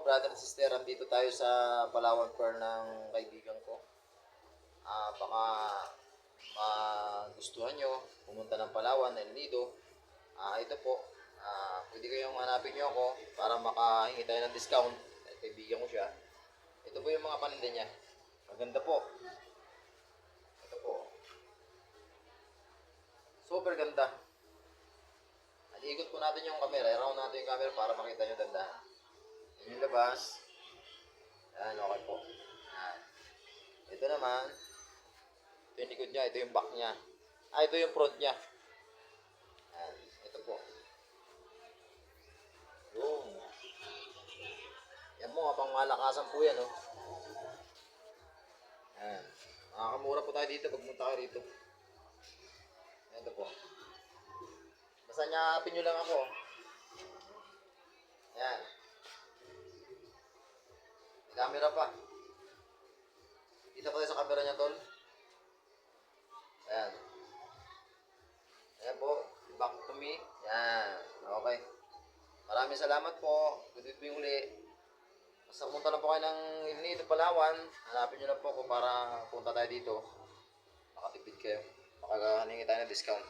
brother and sister, andito tayo sa Palawan Fair ng kaibigan ko. Baka magustuhan nyo pumunta ng Palawan, El Nido. Ito po, pwede kayong hanapin nyo ako para makahingi tayo ng discount. Kaibigan ko siya. Ito po yung mga paninda niya. Maganda po. Ito po. Super ganda. At ikot po natin yung camera. I-round natin yung camera para makita nyo dandahan. Yan yung labas. Yan, okay po. Yan. Ito naman. Ito yung likod niya. Ito yung back niya. Ito yung front niya. Yan. Ito po. Boom. Yan mo, pang malakasan po yan, oh. Yan. Makakamura po tayo dito pag punta kayo rito. Ito po. Basta nyapin nyo lang ako. Yan. May camera pa. Kita pa tayo sa camera niya, tol. Ayan. Ayan po. Back to me. Yan. Okay. Maraming salamat po. Good evening uli. Basta pumunta lang po kayo ng El Nido, Palawan. Hanapin nyo lang po ako para punta tayo dito. Makatipid kayo. Makakahingi tayo ng discount.